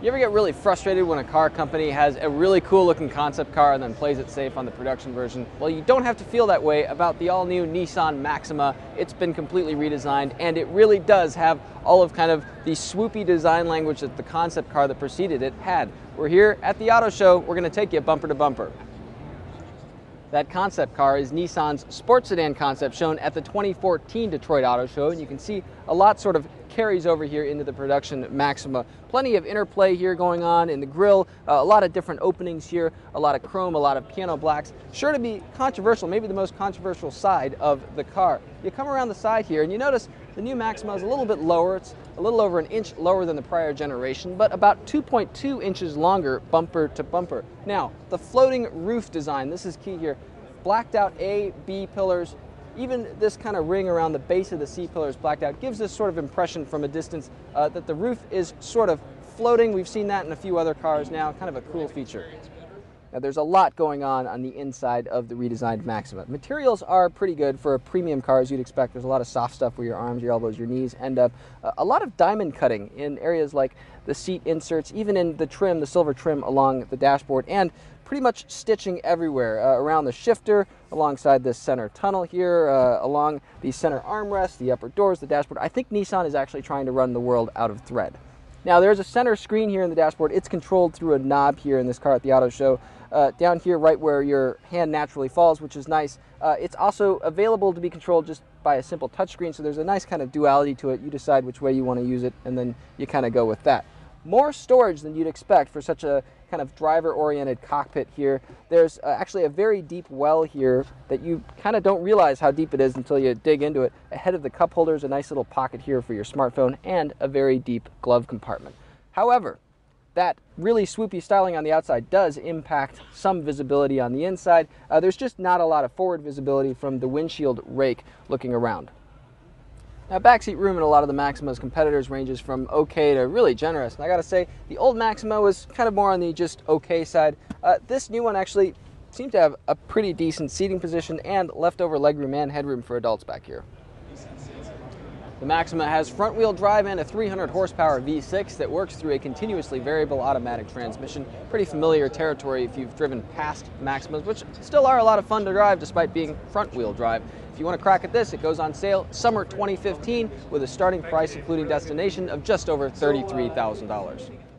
You ever get really frustrated when a car company has a really cool looking concept car and then plays it safe on the production version? Well, you don't have to feel that way about the all new Nissan Maxima. It's been completely redesigned and it really does have all of kind of the swoopy design language that the concept car that preceded it had. We're here at the auto show. We're going to take you bumper to bumper. That concept car is Nissan's sports sedan concept shown at the 2014 Detroit Auto Show, and you can see a lot sort of carries over here into the production Maxima. Plenty of interplay here going on in the grille, a lot of different openings here, a lot of chrome, a lot of piano blacks. Sure to be controversial, maybe the most controversial side of the car. You come around the side here and you notice the new Maxima is a little bit lower. It's a little over an inch lower than the prior generation, but about 2.2 inches longer bumper to bumper. Now, the floating roof design, this is key here. Blacked out A, B pillars, even this kind of ring around the base of the C pillars blacked out gives this sort of impression from a distance that the roof is sort of floating. We've seen that in a few other cars now, kind of a cool feature. Now there's a lot going on the inside of the redesigned Maxima. Materials are pretty good for a premium car, as you'd expect. There's a lot of soft stuff where your arms, your elbows, your knees end up. A lot of diamond cutting in areas like the seat inserts, even in the trim, the silver trim along the dashboard, and pretty much stitching everywhere around the shifter, alongside this center tunnel here, along the center armrest, the upper doors, the dashboard. I think Nissan is actually trying to run the world out of thread. Now there's a center screen here in the dashboard. It's controlled through a knob here in this car at the auto show. Down here right where your hand naturally falls, which is nice. It's also available to be controlled just by a simple touchscreen, so there's a nice kind of duality to it. You decide which way you want to use it, and then you kind of go with that. More storage than you'd expect for such a kind of driver-oriented cockpit here. There's actually a very deep well here that you kind of don't realize how deep it is until you dig into it. Ahead of the cup holders, a nice little pocket here for your smartphone, and a very deep glove compartment. However, that really swoopy styling on the outside does impact some visibility on the inside. There's just not a lot of forward visibility from the windshield rake looking around. Now, backseat room in a lot of the Maxima's competitors ranges from okay to really generous. And I gotta say, the old Maxima was kind of more on the just okay side. This new one actually seems to have a pretty decent seating position and leftover legroom and headroom for adults back here. The Maxima has front-wheel drive and a 300 horsepower V6 that works through a continuously variable automatic transmission. Pretty familiar territory if you've driven past Maximas, which still are a lot of fun to drive despite being front-wheel drive. If you want to crack at this, it goes on sale summer 2015 with a starting price including destination of just over $33,000.